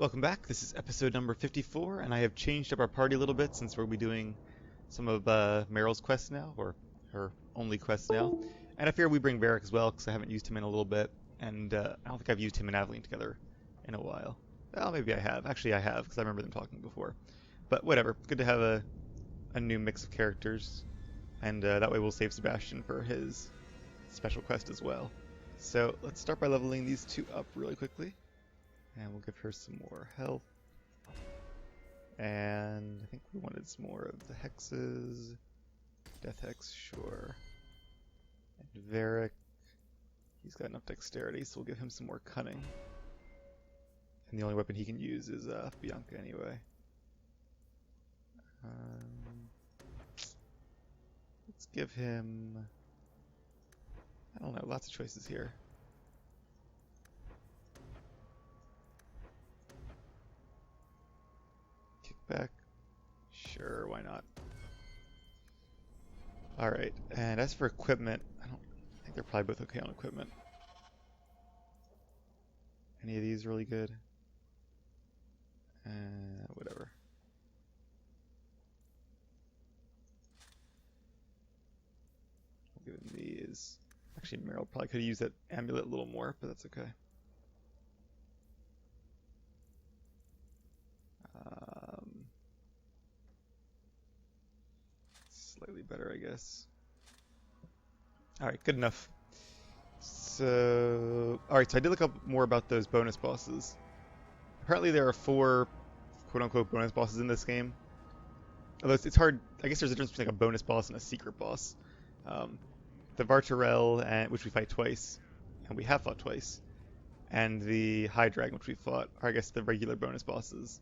Welcome back. This is episode number 54, and I have changed up our party a little bit since we'll be doing some of Meryl's quests now, or her only quests now. And I fear we bring Varric as well, because I haven't used him in a little bit, and I don't think I've used him and Aveline together in a while. Well, maybe I have. Actually, I have, because I remember them talking before. But whatever. Good to have a new mix of characters, and that way we'll save Sebastian for his special quest as well. So let's start by leveling these two up really quickly. And we'll give her some more health. And I think we wanted some more of the hexes. Death hex, sure. And Varric, he's got enough dexterity, so we'll give him some more cunning. And the only weapon he can use is Bianca anyway. Let's give him... I don't know, lots of choices here. Back. Sure, why not? Alright, and as for equipment, I think they're probably both okay on equipment. Any of these really good? Whatever. We'll give him these. Actually, Meryl probably could have used that amulet a little more, but that's okay. Slightly better, I guess. Alright, good enough. So, alright, so I did look up more about those bonus bosses. Apparently there are 4 quote-unquote bonus bosses in this game. Although it's hard, I guess there's a difference between like a bonus boss and a secret boss. The Vartarel, which we fight twice, and we have fought twice, and the High Dragon, which we fought, are I guess the regular bonus bosses.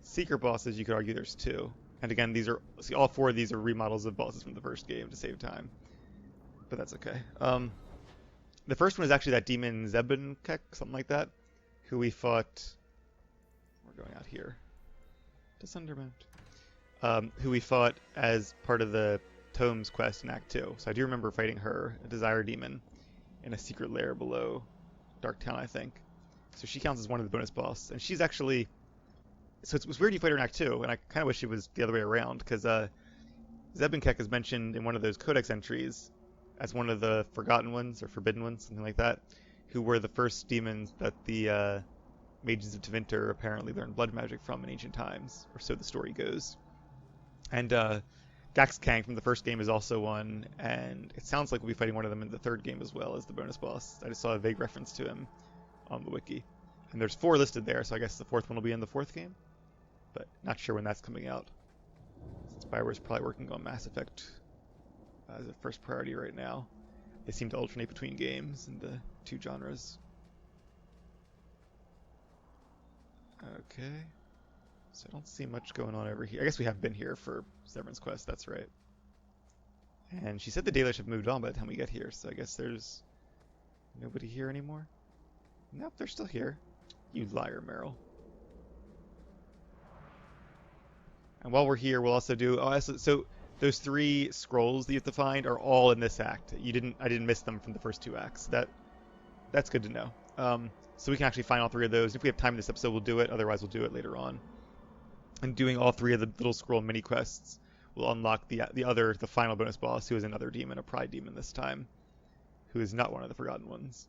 Secret bosses, you could argue there's 2. And again, these are all 4 of these are remodels of bosses from the first game to save time, but that's okay. The first one is actually that demon Zebenkek, something like that, who we fought. We're going out here to Sundermount. Who we fought as part of the Tomes quest in Act 2. So I do remember fighting her, a Desire Demon, in a secret lair below Darktown, I think. So she counts as one of the bonus boss, and she's actually. So it was weird you fight her in Act 2, and I kind of wish it was the other way around, because Zebenkek is mentioned in one of those codex entries as one of the forgotten ones, or forbidden ones, something like that, who were the first demons that the mages of Tevinter apparently learned blood magic from in ancient times, or so the story goes. And Gaxkang from the first game is also one, and it sounds like we'll be fighting one of them in the third game as well as the bonus boss. I just saw a vague reference to him on the wiki. And there's 4 listed there, so I guess the 4th one will be in the 4th game. But not sure when that's coming out. Since Bioware's probably working on Mass Effect as a first priority right now. They seem to alternate between games in the 2 genres. Okay. So I don't see much going on over here. I guess we have been here for Severance Quest, that's right. And she said the Dalish have moved on by the time we get here, so I guess there's nobody here anymore? Nope, they're still here. You liar, Meryl. And while we're here, we'll also do... so those 3 scrolls that you have to find are all in this act. I didn't miss them from the first 2 acts. That's good to know. So we can actually find all 3 of those. If we have time in this episode, we'll do it. Otherwise, we'll do it later on. And doing all 3 of the little scroll mini quests will unlock the final bonus boss, who is another demon, a pride demon this time, who is not one of the forgotten ones.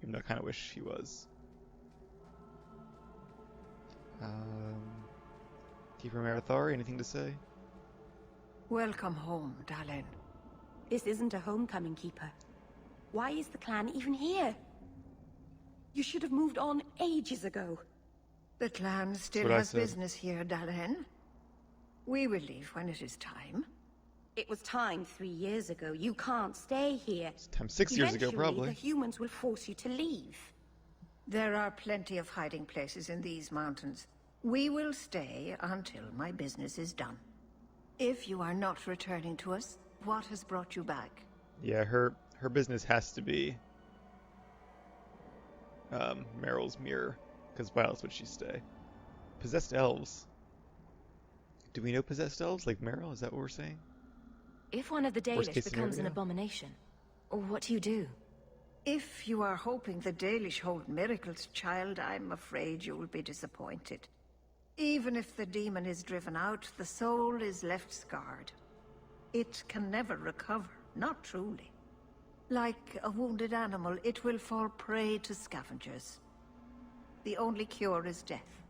Even though I kind of wish he was. Keeper Marathari, anything to say? Welcome home, darling. This isn't a homecoming, Keeper. Why is the clan even here? You should have moved on ages ago. The clan still has business here, darling. We will leave when it is time. It was time 3 years ago. You can't stay here. It's time 6 years ago, probably. The humans will force you to leave. There are plenty of hiding places in these mountains. We will stay until my business is done. If you are not returning to us, what has brought you back? Yeah, her business has to be Meryl's mirror, because why else would she stay? Possessed elves. Do we know possessed elves like Meryl? Is that what we're saying? If one of the Dalish becomes an abomination, what do you do? If you are hoping the Dalish hold miracles, child, I'm afraid you will be disappointed. Even if the demon is driven out, the soul is left scarred. It can never recover, not truly. Like a wounded animal, it will fall prey to scavengers. The only cure is death.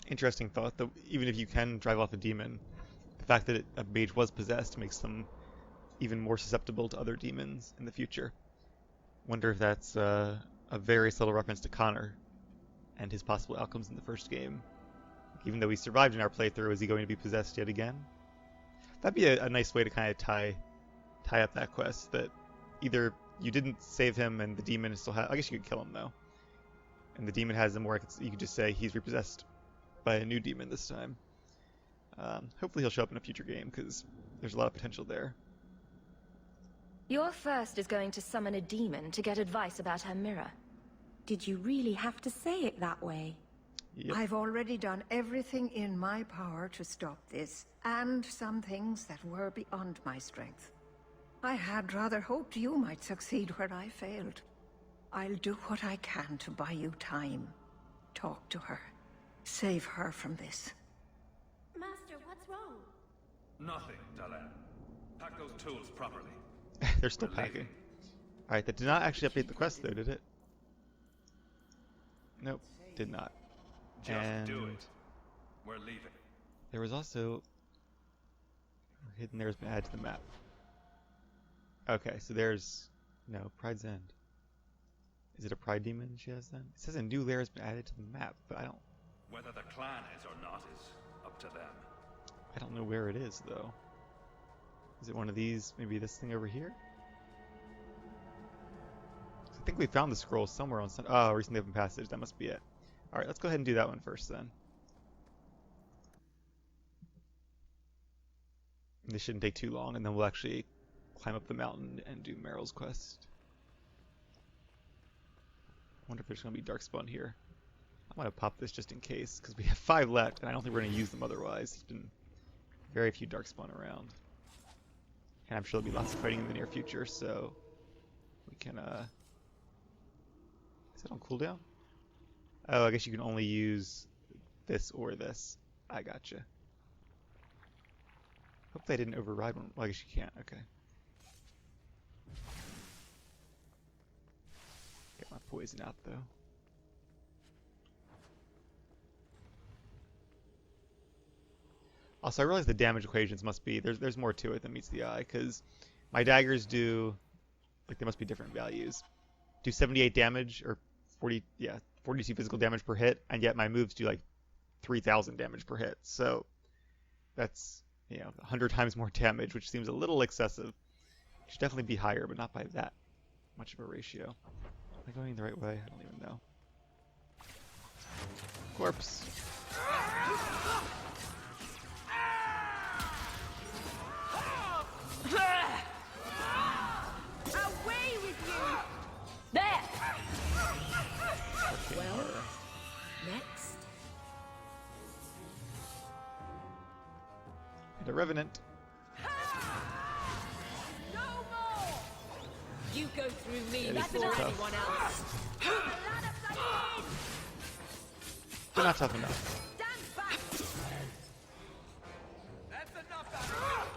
Interesting thought, though. Even if you can drive off a demon, the fact that a mage was possessed makes them even more susceptible to other demons in the future. Wonder if that's a very subtle reference to Connor and his possible outcomes in the first game. Even though he survived in our playthrough, is he going to be possessed yet again? That'd be a nice way to kind of tie up that quest, that either you didn't save him and the demon still has... I guess you could kill him, though. And the demon has him, or you could just say he's repossessed by a new demon this time. Hopefully he'll show up in a future game, because there's a lot of potential there. Your first is going to summon a demon to get advice about her mirror. Did you really have to say it that way? Yep. I've already done everything in my power to stop this, and some things that were beyond my strength. I had rather hoped you might succeed where I failed. I'll do what I can to buy you time. Talk to her. Save her from this. Master, what's wrong? Nothing, Dalan. Pack those tools properly. They're still packing. Alright, that did not actually update the quest, though, did it? Nope, did not. Just do it. We're leaving. There was also... Hidden there has been added to the map. Okay, so there's... No, Pride's End. Is it a Pride demon she has then? It says a new layer has been added to the map, but I don't... Whether the clan is or not is up to them. I don't know where it is, though. Is it one of these? Maybe this thing over here? I think we found the scroll somewhere on some... Oh, recently open passage. That must be it. Alright, let's go ahead and do that one first, then. This shouldn't take too long, and then we'll actually climb up the mountain and do Meryl's quest. I wonder if there's going to be Darkspawn here. I'm going to pop this just in case, because we have 5 left, and I don't think we're going to use them otherwise. There's been very few Darkspawn around. And I'm sure there'll be lots of fighting in the near future, so we can, is that on cooldown? Oh, I guess you can only use this or this. I gotcha. Hope they didn't override one. Well, I guess you can't. Okay. Get my poison out, though. Also, I realize the damage equations must be... There's more to it than meets the eye, because my daggers do... Like, they must be different values. Do 78 damage, or 40... Yeah, 42 physical damage per hit, and yet my moves do, like, 3,000 damage per hit. So, that's, 100 times more damage, which seems a little excessive. It should definitely be higher, but not by that much of a ratio. Am I going the right way? I don't even know. Corpse. Away with you! There! Well, next. And a Revenant. No more! You go through me Yeah, before tough. anyone else. They're not tough enough. Stand back! That's enough out of it!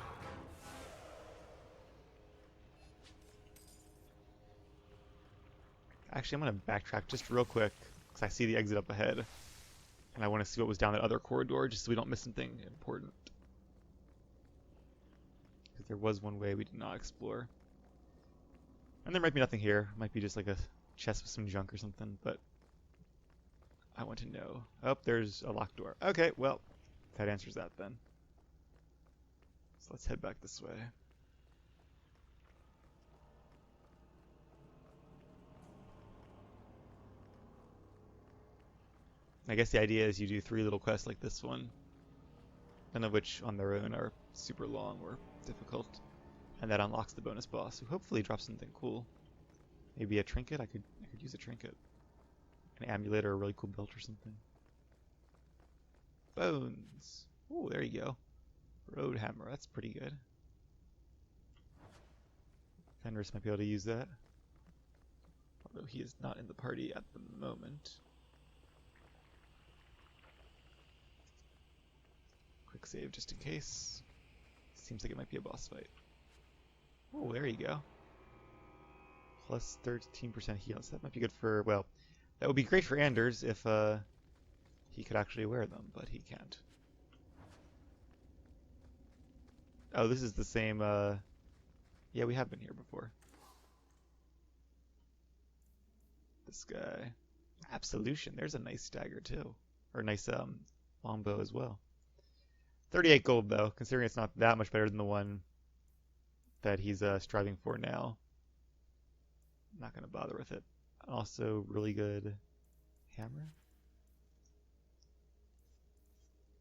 Actually, I'm going to backtrack just real quick, because I see the exit up ahead. And I want to see what was down that other corridor, just so we don't miss something important. Because there was one way we did not explore. And there might be nothing here. It might be just like a chest with some junk or something, but I want to know. Oh, there's a locked door. Okay, well, that answers that then. So let's head back this way. I guess the idea is you do 3 little quests like this one, none of which on their own are super long or difficult, and that unlocks the bonus boss, who hopefully drops something cool. Maybe a trinket? I could use a trinket. An amulet or a really cool belt or something. Bones! Ooh, there you go. Road hammer, that's pretty good. Fenris might be able to use that. although he is not in the party at the moment. Quick save just in case. Seems like it might be a boss fight. Oh, there you go. Plus 13% heal. So that might be good for, well, that would be great for Anders if he could actually wear them, but he can't. Oh, this is the same, yeah, we have been here before. This guy. Absolution. There's a nice dagger, too. Or a nice, longbow as well. 38 gold, though, considering it's not that much better than the one that he's, striving for now. I'm not going to bother with it. Also, really good hammer.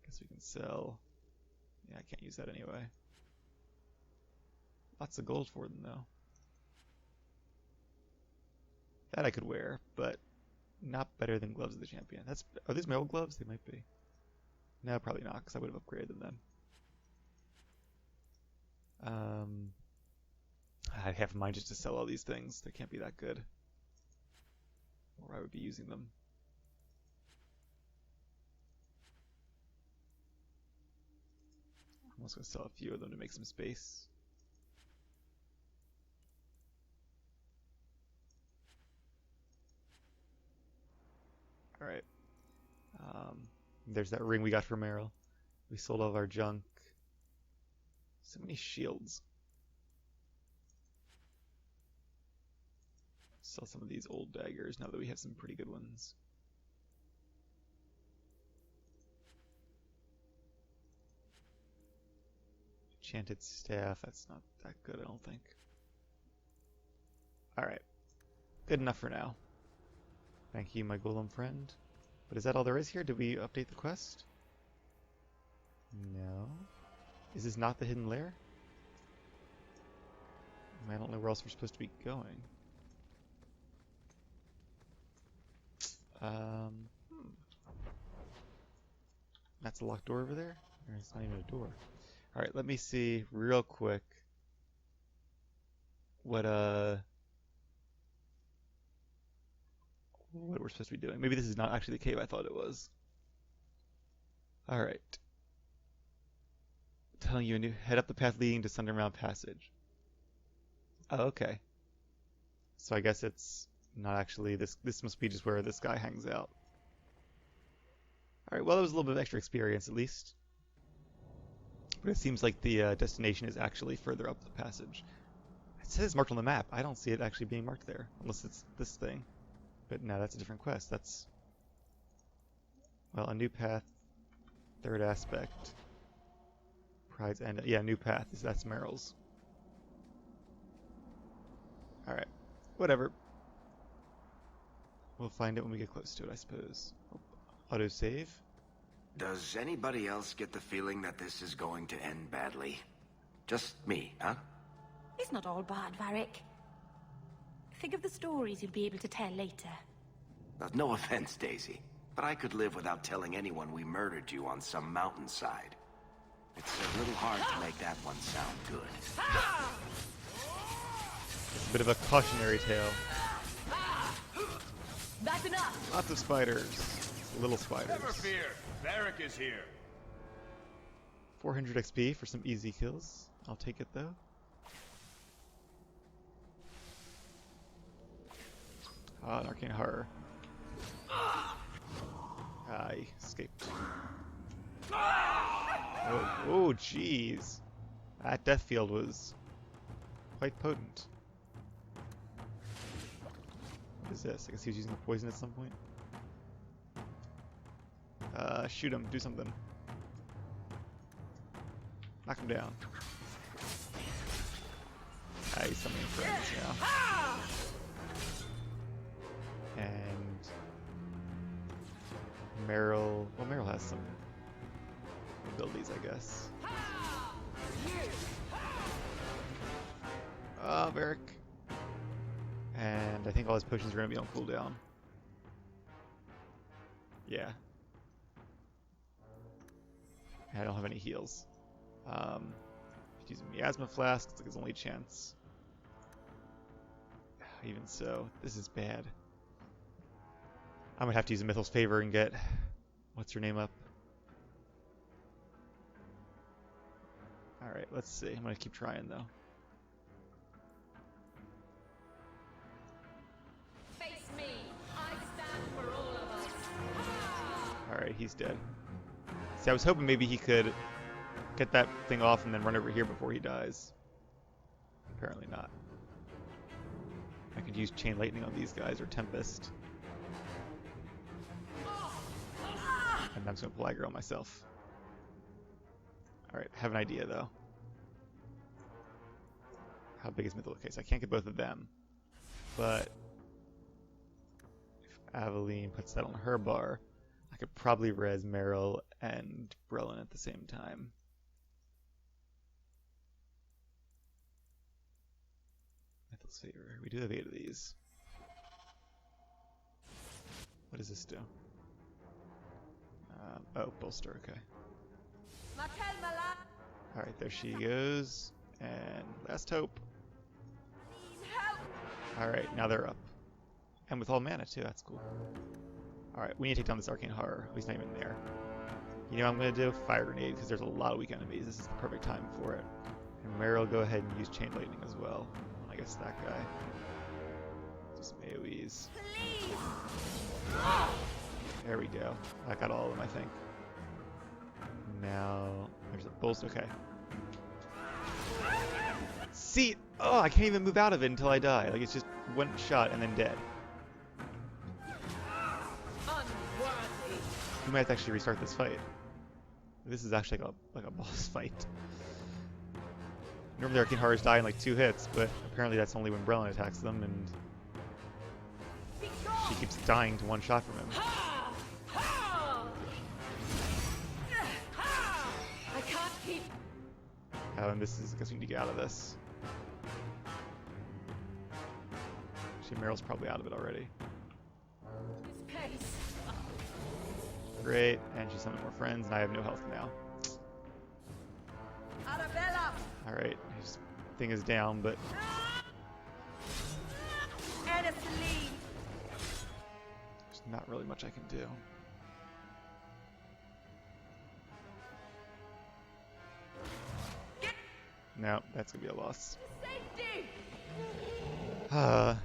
Guess we can sell. Yeah, I can't use that anyway. Lots of gold for them, though. That I could wear, but not better than Gloves of the Champion. Are these my old gloves? They might be. No, probably not, because I would have upgraded them then. I have in mind just to sell all these things. They can't be that good. Or I would be using them. I'm also going to sell a few of them to make some space. Alright. There's that ring we got from Meryl. We sold all of our junk. So many shields. Sell some of these old daggers now that we have some pretty good ones. Enchanted staff, that's not that good, I don't think. Alright. Good enough for now. Thank you, my golem friend. But is that all there is here? Did we update the quest? No. Is this not the hidden lair? I don't know where else we're supposed to be going. That's a locked door over there? Or it's not even a door. Alright, let me see real quick what we're supposed to be doing. Maybe this is not actually the cave I thought it was. Alright. Telling you to head up the path leading to Sundermount Passage. Oh, okay. So I guess it's not actually this must be just where this guy hangs out. Alright, well that was a little bit of extra experience at least. But it seems like the destination is actually further up the passage. It says marked on the map. I don't see it actually being marked there. Unless it's this thing. But no, that's a different quest. That's... well, a new path. Third aspect. Pride's End. Yeah, new path. That's Meryl's. Alright. Whatever. We'll find it when we get close to it, I suppose. Autosave. Does anybody else get the feeling that this is going to end badly? Just me, huh? It's not all bad, Varric. Think of the stories you'll be able to tell later. No offense, Daisy, but I could live without telling anyone we murdered you on some mountainside. It's a little hard to make that one sound good. It's a bit of a cautionary tale. That's enough! Lots of spiders. Little spiders. Never fear. Varric is here. 400 XP for some easy kills. I'll take it though. Ah, an arcane horror. I escaped. Oh, jeez. That death field was quite potent. What is this? I guess he was using poison at some point. Shoot him. Do something. Knock him down. Ah, he's summoning friends now. And Meryl... well, Meryl has some abilities, I guess. Varric. And I think all his potions are going to be on cooldown. Yeah. I don't have any heals. He's using Miasma Flask. It's like his only chance. Even so, this is bad. I might have to use a Mythal's Favor and get... What's her name up? Alright, let's see. I'm going to keep trying, though. Face me. I stand for all of us. Alright, he's dead. See, I was hoping maybe he could get that thing off and then run over here before he dies. Apparently not. I could use Chain Lightning on these guys, or Tempest. And I'm just going to pull aggro on myself. Alright, I have an idea, though. How big is Mythal? Okay, so I can't get both of them. But if Aveline puts that on her bar, I could probably res Meryl and Brelin at the same time. Mythal's Favor. We do have 8 of these. What does this do? Oh, bolster, okay. Alright, there she goes. And last hope. Alright, now they're up. And with all mana too, that's cool. Alright, we need to take down this Arcane Horror. He's not even there. You know what I'm going to do? Fire Grenade, because there's a lot of weak enemies. This is the perfect time for it. And Meryl, go ahead and use Chain Lightning as well. I guess that guy. Do some AoEs. There we go. I got all of them, I think. Now, there's a bolster. Okay. See? Oh, I can't even move out of it until I die. Like, it's just one shot and then dead. We might have to actually restart this fight. This is actually like a boss fight. Normally Arcane Horrors die in like 2 hits, but apparently that's only when Brelin attacks them, and she keeps dying to one shot from him. I can't keep. Oh, and this is, I guess we need to get out of this. Actually, Meryl's probably out of it already. This pace. Great, and she summoned more friends, and I have no health now. Alright, his thing is down, but... There's not really much I can do. No, that's gonna be a loss. Like,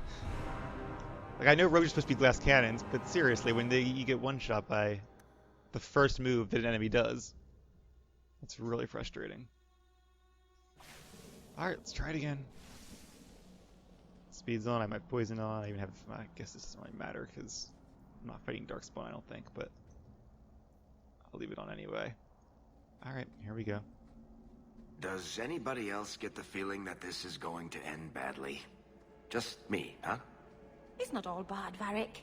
I know rogues are supposed to be glass cannons, but seriously, when you get one shot by the first move that an enemy does, that's really frustrating. Alright, let's try it again. Speed's on, I might poison on, I even have, I guess this doesn't really matter because I'm not fighting Darkspawn, I don't think, but I'll leave it on anyway. Alright, here we go. Does anybody else get the feeling that this is going to end badly? Just me, huh? It's not all bad, Varric.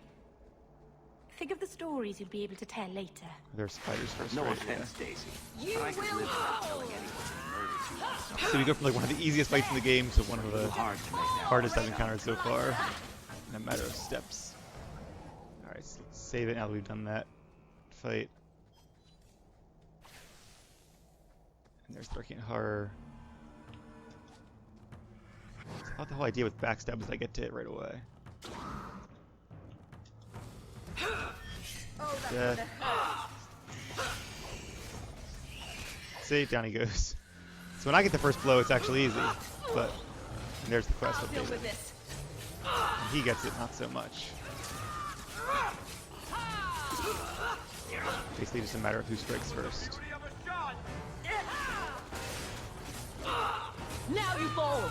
Think of the stories you'll be able to tell later. There's spiders first. No right? offense, Daisy. But I could live without telling anyone we murdered you on some So we go from like one of the easiest fights in the game to one of the hard to make that hardest I've encountered so far in a matter of steps. Alright, so let's save it now that we've done that fight. And there's Arcane Horror. I thought the whole idea with backstab is I get to it right away. Death. See, down he goes. So when I get the first blow, it's actually easy. But and there's the quest update. And he gets it, not so much. Basically just a matter of who strikes first. Now you fall.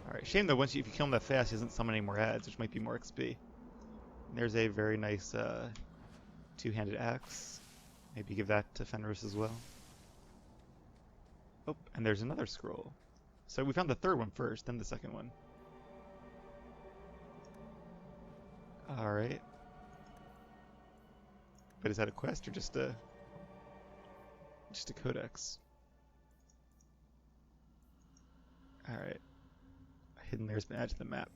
Alright, shame though, if you kill him that fast, he doesn't summon any more ads, which might be more XP. And there's a very nice two-handed axe. Maybe give that to Fenris as well. Oh, and there's another scroll. So we found the third one first, then the second one. Alright. But is that a quest or just a codex? Alright. Hidden Lair's been added to the map.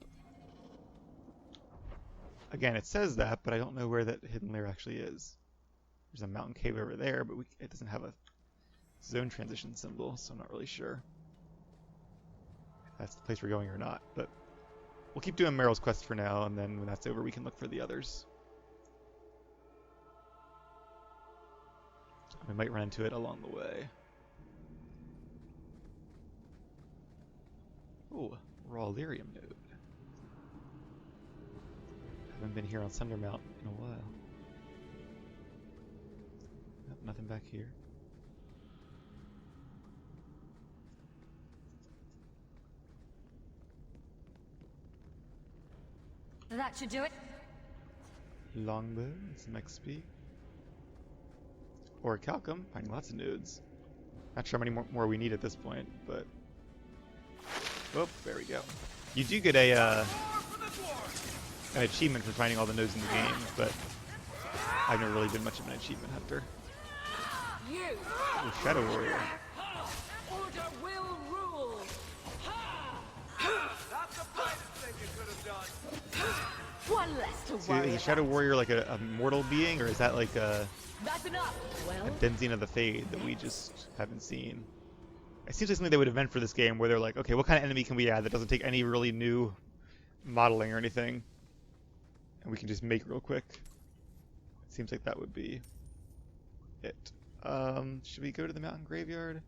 Again, it says that, but I don't know where that Hidden Lair actually is. There's a mountain cave over there, but it doesn't have a zone transition symbol, so I'm not really sure. I that's the place we're going or not. But we'll keep doing Meryl's quest for now, and then when that's over, we can look for the others. We might run into it along the way. Ooh, raw lyrium node. Haven't been here on Sundermount in a while. Nope, nothing back here. That should do it. Longbow, some XP. Or Calcum, finding lots of nodes. Not sure how many more we need at this point, but... Oh, there we go. You do get an achievement for finding all the nodes in the game, but I've never really been much of an achievement hunter. Ooh, Shadow Warrior. Order will rule. That's the brightest thing you could have done. One less to So worry is a Shadow about. Warrior like a mortal being, or is that like a That's enough. Well, Denzine of the Fade that we just haven't seen? It seems like something they would invent for this game, where they're like, okay, what kind of enemy can we add that doesn't take any really new modeling or anything, and we can just make real quick. It seems like that would be it. Should we go to the mountain graveyard?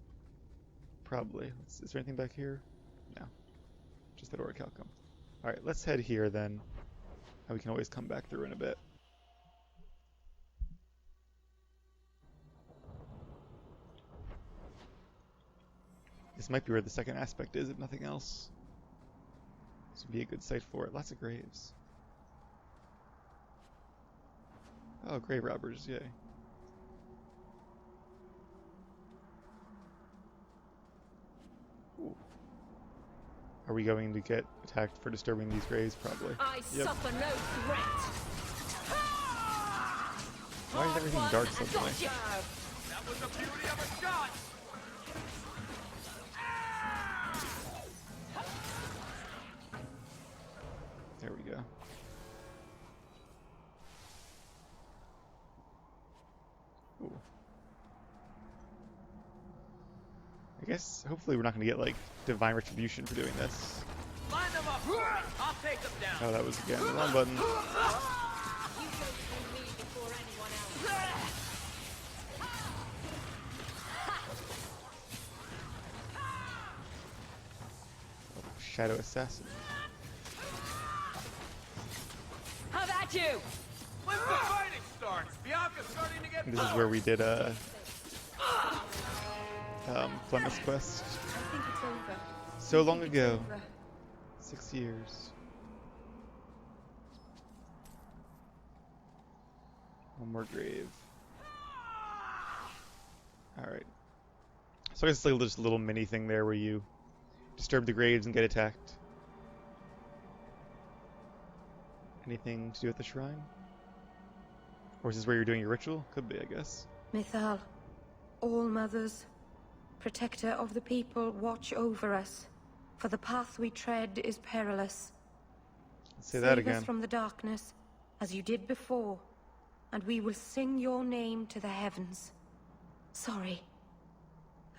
Probably. Is there anything back here? No. Just that orichalcum. Alright, let's head here then. And we can always come back through in a bit. This might be where the second aspect is, if nothing else. This would be a good site for it. Lots of graves. Oh, grave robbers, yay. Ooh. Are we going to get attacked for disturbing these graves? Probably. I suffer no threat. Why is everything dark suddenly? That was the beauty of a shot. There we go. Ooh. I guess, hopefully we're not going to get, like, divine retribution for doing this. Line them up. I'll take them down. Oh, that was, again, the wrong button. Oh, Shadow Assassin. How about you? When the fighting starts, Bianca's starting to get This is where we did Flemeth's quest. I think it's over. So long It's ago. over. 6 years. One more grave. Alright. So I guess it's like just a little mini thing there where you disturb the graves and get attacked. Anything to do with the shrine? Or is this where you're doing your ritual? Could be, I guess. Mythal, all mothers, protector of the people, watch over us. For the path we tread is perilous. Let's say that Save again. us from the darkness, as you did before, and we will sing your name to the heavens. Sorry.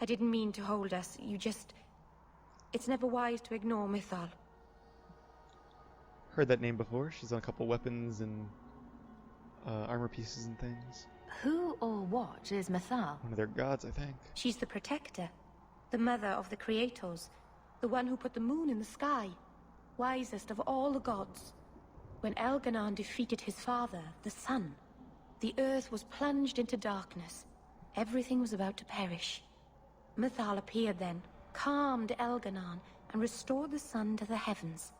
I didn't mean to hold us. You just... It's never wise to ignore Mythal. Heard that name before. She's on a couple weapons and armor pieces and things. Who or what is Mythal? One of their gods, I think. She's the protector, the mother of the creators, the one who put the moon in the sky, wisest of all the gods. When Elganon defeated his father, the sun, the earth was plunged into darkness. Everything was about to perish. Mythal appeared then, calmed Elganon, and restored the sun to the heavens.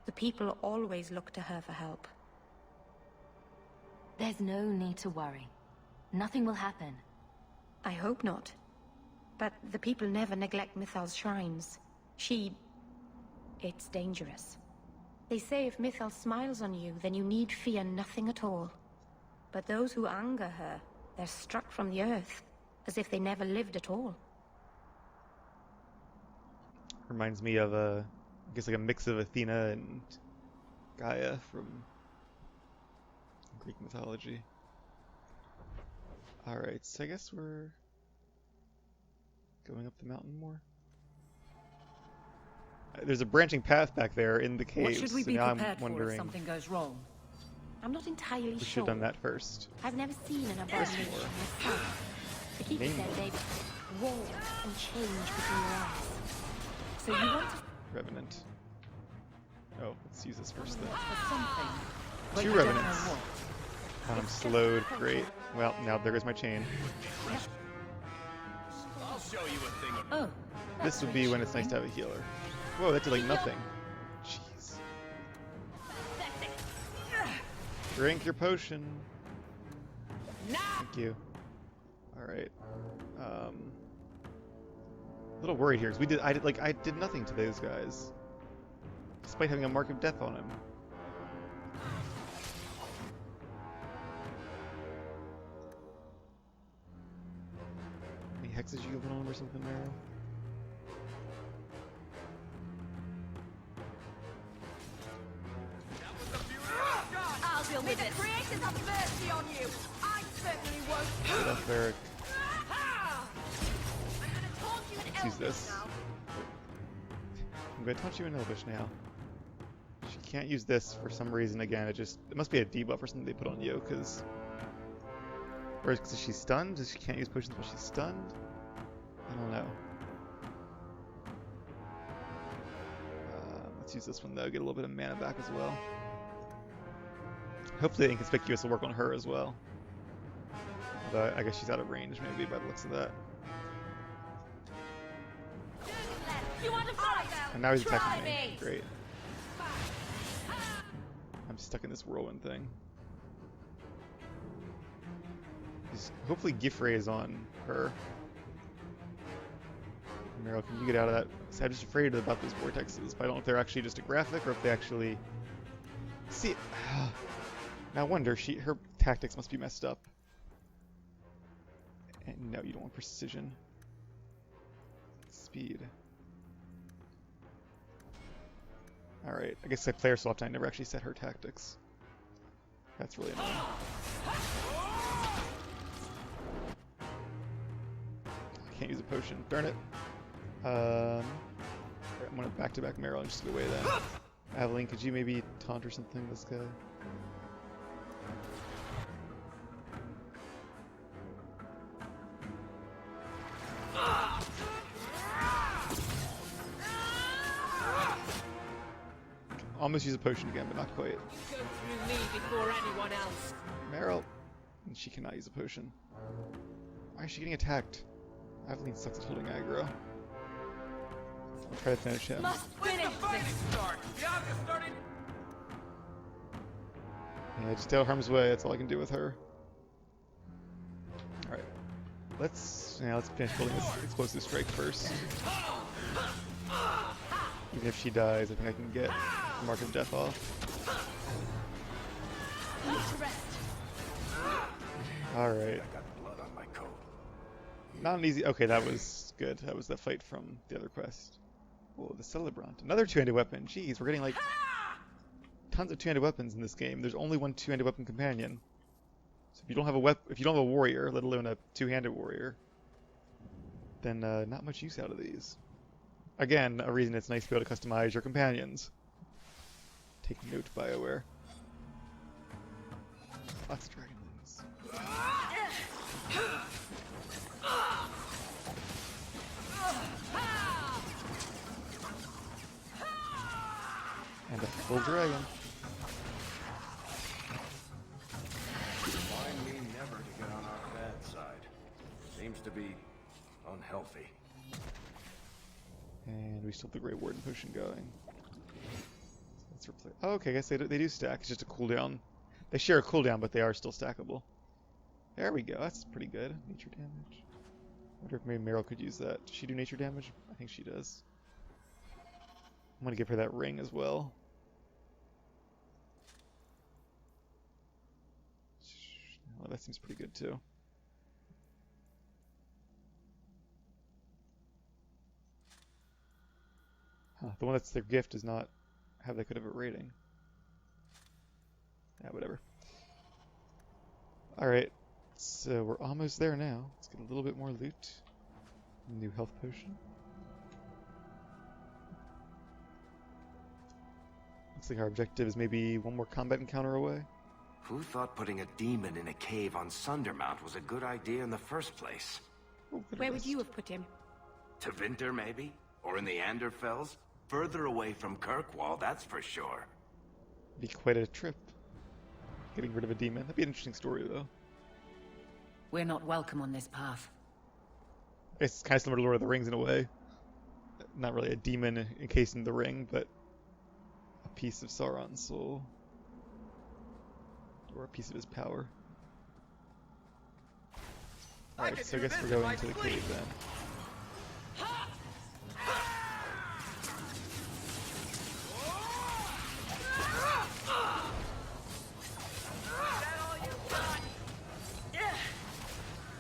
The people always looked to her for help. There's no need to worry. Nothing will happen. I hope not. But the people never neglect Mythal's shrines. It's dangerous. They say if Mythal smiles on you, then you need fear nothing at all. But those who anger her, they're struck from the earth, as if they never lived at all. Reminds me of I guess like a mix of Athena and Gaia from Greek mythology. Alright, so I guess we're going up the mountain more. There's a branching path back there in the What caves, should we so be now I'm prepared for if wondering something goes wrong? I'm not entirely we should sure. have done that first. I've never seen an abomination myself. The keeper Name said one. they'd war and change between your eyes. So you want to Revenant. Oh, let's use this first then. for something, but Two you don't know revenants. what. I'm slowed. Great. Well, now there goes my chain. I'll show you a thing. Oh, This would be when it's nice to have a healer. Whoa, that did like nothing. Jeez. Drink your potion. Thank you. Alright. A little worried here, because I did nothing to those guys. Despite having a mark of death on him. Any hexes you going on or something there? I'll deal with it. Creators have mercy on you. I certainly won't. Get off Varric. I'm gonna taunt you in Let's use Elvish this. now. I'm going to taunt you in Elvish now. She can't use this for some reason again. It must be a debuff or something they put on you, because... Or is she stunned? She can't use potions while she's stunned? I don't know. Let's use this one though, get a little bit of mana back as well. Hopefully Inconspicuous will work on her as well. Although I guess she's out of range maybe by the looks of that. You want to fight? And now he's Try attacking me. me. Great. I'm stuck in this whirlwind thing. Hopefully Gifray is on her. Meryl, can you get out of that? See, I'm just afraid about those vortexes, but I don't know if they're actually just a graphic or if they actually... See, now I wonder, her tactics must be messed up. And no, you don't want precision. Speed. Alright, I guess I play her soft, I never actually set her tactics. That's really annoying. I can't use a potion, darn it. I'm gonna back-to-back Meryl and just get away then. Aveline, could you maybe taunt or something this guy? Almost use a potion again, but not quite. Go through me before anyone else. Meryl! And she cannot use a potion. Why is she getting attacked? Aveline sucks at holding aggro. I'll try to finish him. Must finish this. Start. Yeah, just started. Yeah, just stay out of harm's way, that's all I can do with her. Alright. Let's finish building this explosive strike first. Even if she dies, I think I can get the Mark of Death off. Alright. I got blood on my coat. Not an easy... Okay, that was good. That was the fight from the other quest. Oh, the Celebrant. Another two-handed weapon. Jeez, we're getting like... tons of two-handed weapons in this game. There's only one two-handed weapon companion. So if you don't have a warrior, let alone a two-handed warrior, then not much use out of these. Again, a reason it's nice to be able to customize your companions. Take note, BioWare. Lots of dragonlings. And a full dragon. Remind me never to get on our bad side. Seems to be unhealthy. And we still have the Grey Warden potion going. Let's replace. Oh, okay, I guess they do stack. It's just a cooldown. They share a cooldown, but they are still stackable. There we go. That's pretty good. Nature damage. I wonder if maybe Meryl could use that. Does she do nature damage? I think she does. I'm gonna give her that ring as well. Well, that seems pretty good too. Huh, the one that's their gift does not have that good of a rating. Yeah, whatever. Alright, so we're almost there now. Let's get a little bit more loot. New health potion. Looks like our objective is maybe one more combat encounter away. Who thought putting a demon in a cave on Sundermount was a good idea in the first place? Oh, Where would you have put him? To Winter, maybe? Or in the Anderfells? Further away from Kirkwall, that's for sure. Be quite a trip. Getting rid of a demon. That'd be an interesting story, though. We're not welcome on this path. I guess it's kind of similar to Lord of the Rings in a way. Not really a demon encased in the ring, but a piece of Sauron's soul. Or a piece of his power. Alright, so I guess we're going to the cave then.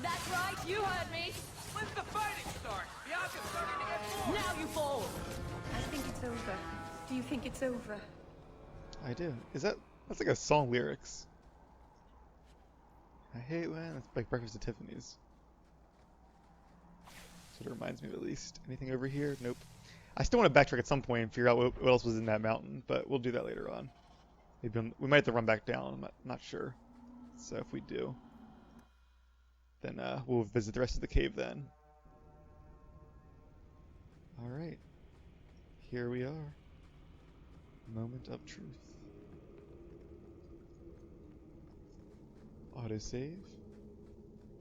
That's right, you heard me. Let the fighting start! Bianca's starting to get bored! Now you fall. I think it's over. Do you think it's over? I do. That's like a song lyrics. I hate when it's like Breakfast at Tiffany's. That's what it reminds me of, at least. Anything over here? Nope. I still want to backtrack at some point and figure out what else was in that mountain, but we'll do that later on. Maybe we might have to run back down. I'm not sure. So if we do, then we'll visit the rest of the cave then. Alright. Here we are. Moment of truth. Autosave.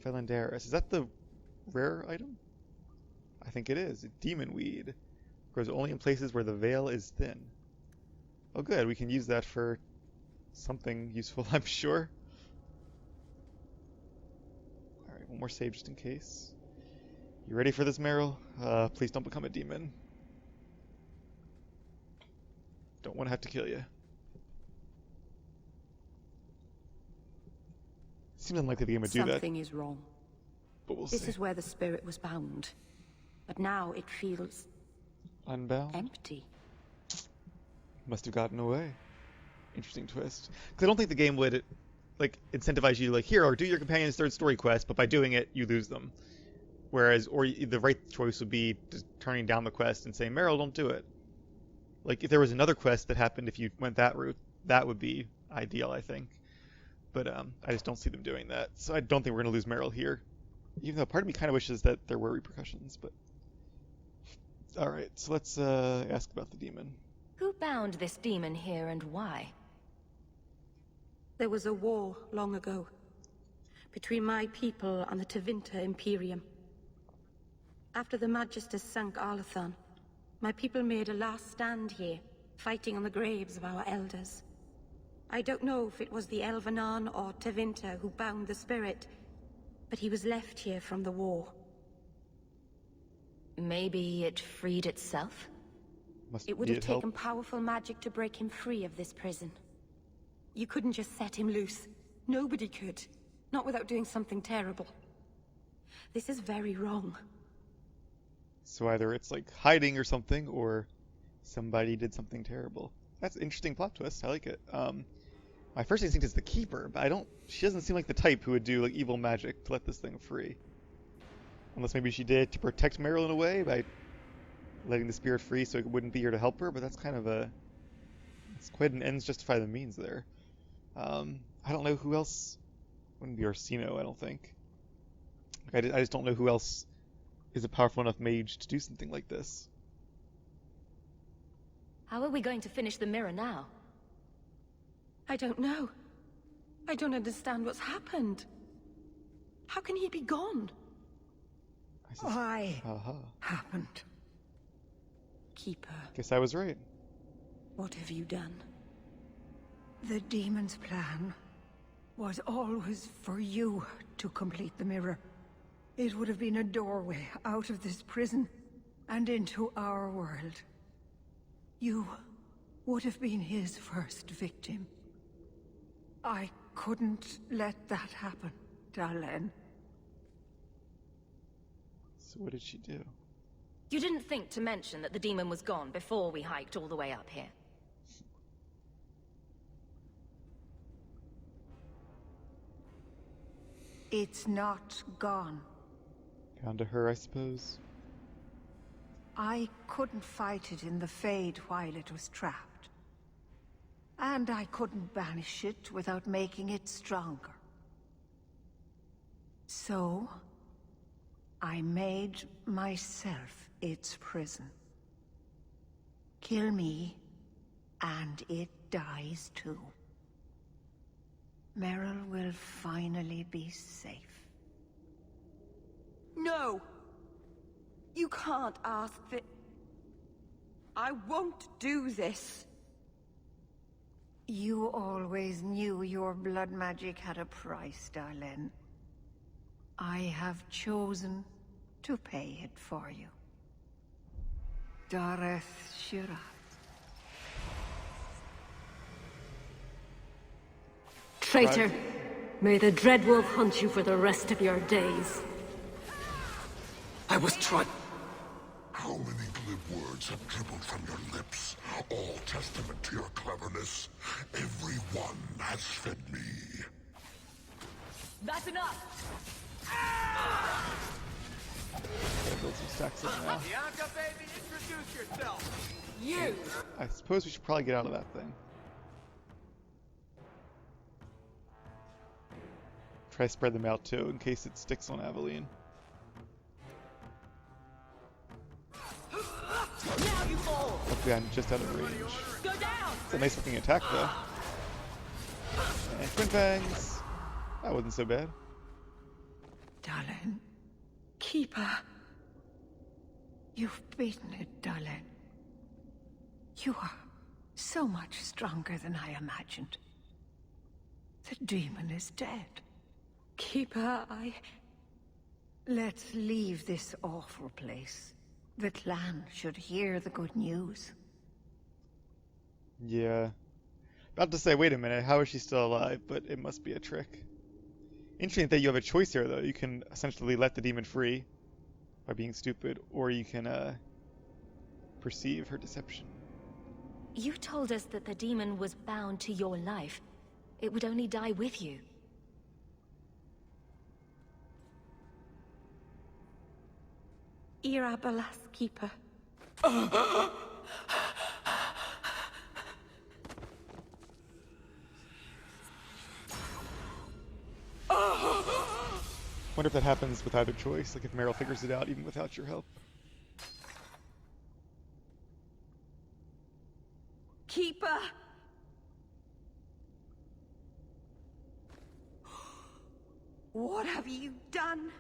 Felandaris. Is that the rare item? I think it is. Demon weed. Grows only in places where the veil is thin. Oh good, we can use that for something useful, I'm sure. Alright, one more save just in case. You ready for this, Meryl? Please don't become a demon. Don't want to have to kill you. Seems unlikely the game would do that. Something is wrong. But we'll see. This is where the spirit was bound. But now it feels Unbound? empty. Must have gotten away. Interesting twist. Because I don't think the game would, like, incentivize you to, like, here, or do your companion's third story quest, but by doing it, you lose them. Whereas, or the right choice would be just turning down the quest and saying, Meryl, don't do it. Like, if there was another quest that happened if you went that route, that would be ideal, I think. But I just don't see them doing that. So I don't think we're going to lose Meryl here. Even though part of me kind of wishes that there were repercussions, but... Alright, so let's ask about the demon. Who bound this demon here and why? There was a war long ago between my people and the Tevinter Imperium. After the Magisters sank Arlathan, my people made a last stand here, fighting on the graves of our elders. I don't know if it was the Elvenan or Tevinter who bound the spirit, but he was left here from the war. Maybe it freed itself? It would have taken powerful magic to break him free of this prison. You couldn't just set him loose. Nobody could. Not without doing something terrible. This is very wrong. So either it's like hiding or something, or somebody did something terrible. That's an interesting plot twist. I like it. My first instinct is the Keeper, but she doesn't seem like the type who would do like evil magic to let this thing free. Unless maybe she did to protect Meryl in a way by letting the spirit free so it wouldn't be here to help her, but that's kind of it's quite an ends justify the means there. I don't know who else. Wouldn't be Orsino, I don't think. I just don't know who else is a powerful enough mage to do something like this. How are we going to finish the mirror now? I don't know. I don't understand what's happened. How can he be gone? Why happened? Keeper, Guess I was right. what have you done? The demon's plan was always for you to complete the mirror. It would have been a doorway out of this prison and into our world. You would have been his first victim. I couldn't let that happen, Dalen. So what did she do? You didn't think to mention that the demon was gone before we hiked all the way up here. It's not gone. Down to her, I suppose. I couldn't fight it in the Fade while it was trapped. and I couldn't banish it without making it stronger. So, I made myself its prison. Kill me, and it dies too. Meryl will finally be safe. No! You can't ask that. I won't do this. You always knew your blood magic had a price, darling. I have chosen to pay it for you. Dareth Shiraz. Traitor! May the Dreadwolf hunt you for the rest of your days. I was trying... How many glib words have dribbled from your lips? All testament to your cleverness. Every one has fed me. That's enough! Gotta build some stacks up now. Bianca, baby, introduce yourself! You! I suppose we should probably get out of that thing. Try to spread them out too, in case it sticks on Aveline. Now you fall! Hopefully I'm just out of range. Go down! It's a nice looking attack though. And Twin Fangs! That wasn't so bad. Darling. Keeper. You've beaten it, darling. You are so much stronger than I imagined. The demon is dead. Keeper, Let's leave this awful place. The clan should hear the good news. Yeah. About to say, wait a minute, how is she still alive? But it must be a trick. Interesting that you have a choice here, though. You can essentially let the demon free by being stupid, or you can perceive her deception. You told us that the demon was bound to your life. It would only die with you. Irabalas, Keeper. Wonder if that happens with either choice, like if Meryl figures it out even without your help. Keeper! What have you done?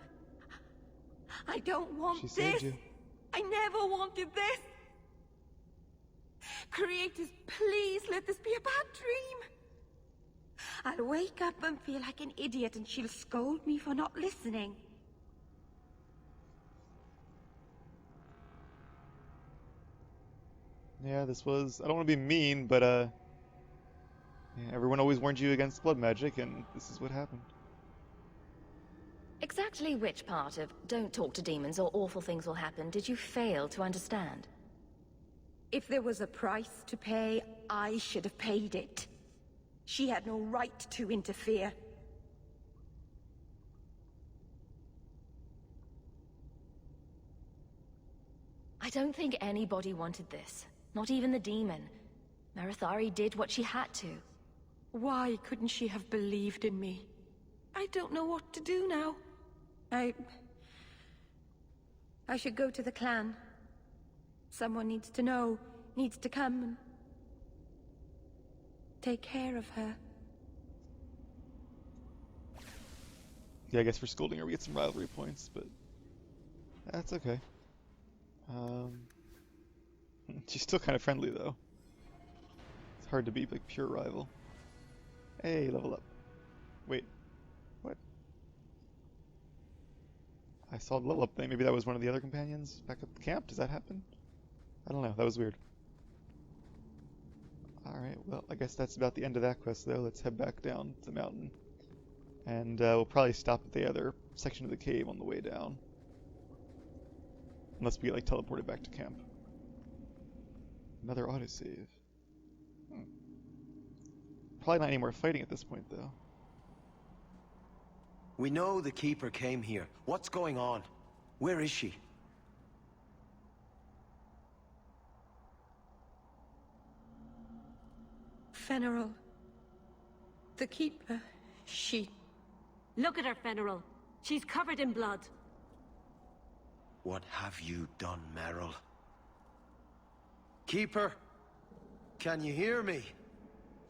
I don't want She saved this. you. I never wanted this. Creators, please let this be a bad dream. I'll wake up and feel like an idiot and she'll scold me for not listening. Yeah, this was... I don't want to be mean, but yeah, everyone always warned you against blood magic, and this is what happened. Exactly which part of don't talk to demons or awful things will happen did you fail to understand? If there was a price to pay, I should have paid it. She had no right to interfere. I don't think anybody wanted this. Not even the demon. Marithari did what she had to. Why couldn't she have believed in me? I don't know what to do now. I should go to the clan. Someone needs to know, needs to come and take care of her. Yeah, I guess for scolding her we get some rivalry points, but that's okay. She's still kind of friendly though. It's hard to be like pure rival. Hey, level up. Wait, what? I saw the level up thing. Maybe that was one of the other companions back at the camp. Does that happen? I don't know. That was weird. Alright, well, I guess that's about the end of that quest though. Let's head back down the mountain. And we'll probably stop at the other section of the cave on the way down. Unless we get like teleported back to camp. Another autosave. Probably not any more fighting at this point though. We know the Keeper came here. What's going on? Where is she? Fenrir. The Keeper, she... Look at her, Fenrir. She's covered in blood. What have you done, Merrill? Keeper? Can you hear me?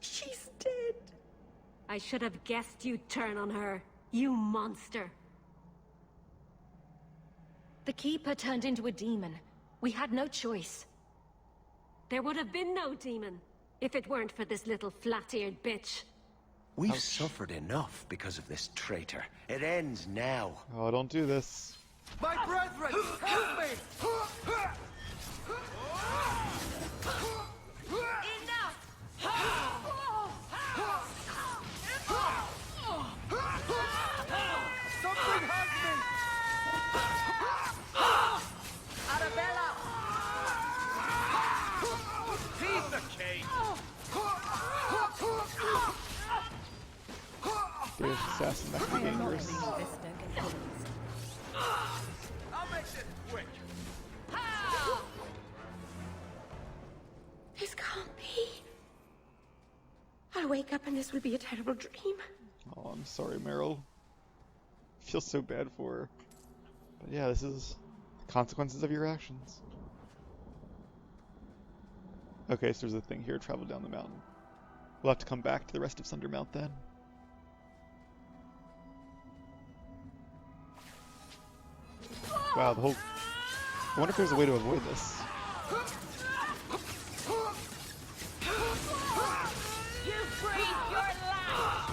She's dead. I should have guessed you'd turn on her, you monster. The Keeper turned into a demon. We had no choice. There would have been no demon, if it weren't for this little flat-eared bitch. We've suffered enough because of this traitor. It ends now. Oh, don't do this. My brethren, help me! Something has me! Arabella! He's the king! British assassin, that could be dangerous. I'll make this quick. This can't be. I'll wake up and this will be a terrible dream. Oh, I'm sorry, Meryl. I feel so bad for her. But yeah, this is the consequences of your actions. Okay, so there's a thing here, travel down the mountain. We'll have to come back to the rest of Sundermount then. Wow, the whole... I wonder if there's a way to avoid this. You breathe your last!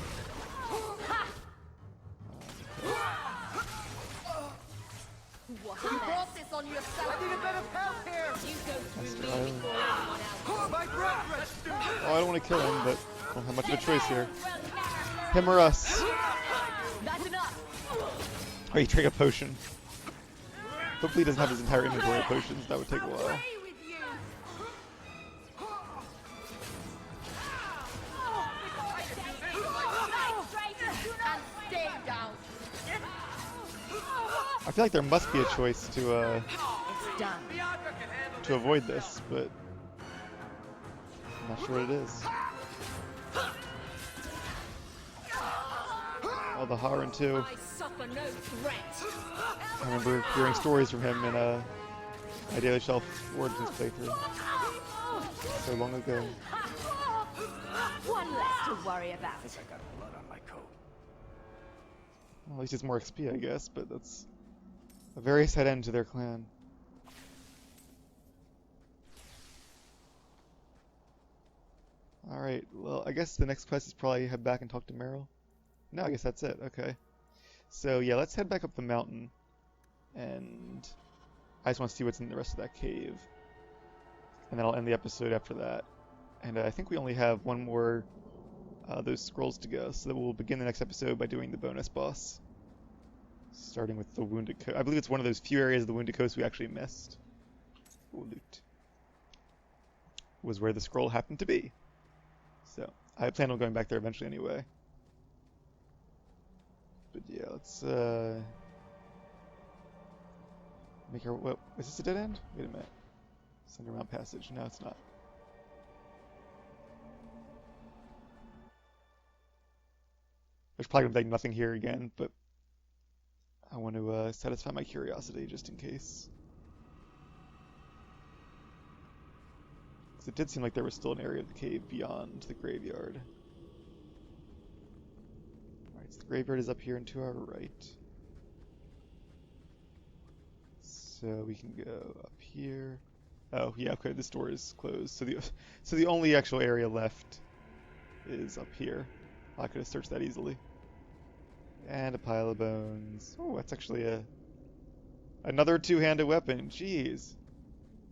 You brought this on yourself! I need a bit of help here! You go through me before anyone else. My brethren! Oh, I don't want to kill him, but I don't have much of a choice here. Him or us? That's enough! Oh, he drank a potion. Hopefully he doesn't have his entire inventory of potions. That would take a while. I feel like there must be a choice to avoid this, but I'm not sure what it is. Oh, the Haran too. I remember hearing stories from him in my Daily Shelf Origins playthrough. So long ago. One less to worry about. I got blood on my coat. Well, at least it's more XP, I guess, but that's a very sad end to their clan. Alright, well, I guess the next quest is probably head back and talk to Meryl. No, I guess that's it, okay. So yeah, let's head back up the mountain. And I just want to see what's in the rest of that cave. And then I'll end the episode after that. And I think we only have one more those scrolls to go. So we'll begin the next episode by doing the bonus boss. Starting with the Wounded Coast. I believe it's one of those few areas of the Wounded Coast we actually missed. Loot. Was where the scroll happened to be. So I plan on going back there eventually anyway. But yeah, let's make our... What, is this a dead end? Wait a minute. Sundermount Passage. No, it's not. There's probably going to be nothing here again, but I want to satisfy my curiosity just in case. Because it did seem like there was still an area of the cave beyond the graveyard. Alright, so the graveyard is up here and to our right. So we can go up here. Oh, yeah, okay, this door is closed. So the only actual area left is up here. I could have searched that easily. And a pile of bones. Oh, that's actually another two-handed weapon. Jeez.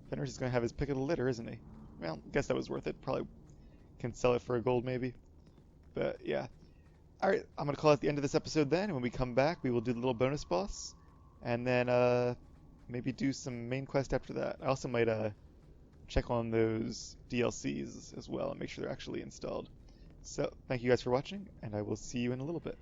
Fenrir's just gonna have his pick of the litter, isn't he? Well, I guess that was worth it. Probably can sell it for a gold, maybe. But yeah. Alright, I'm gonna call it the end of this episode then. And when we come back, we will do the little bonus boss. And then maybe do some main quest after that. I also might check on those DLCs as well and make sure they're actually installed. So, thank you guys for watching, and I will see you in a little bit.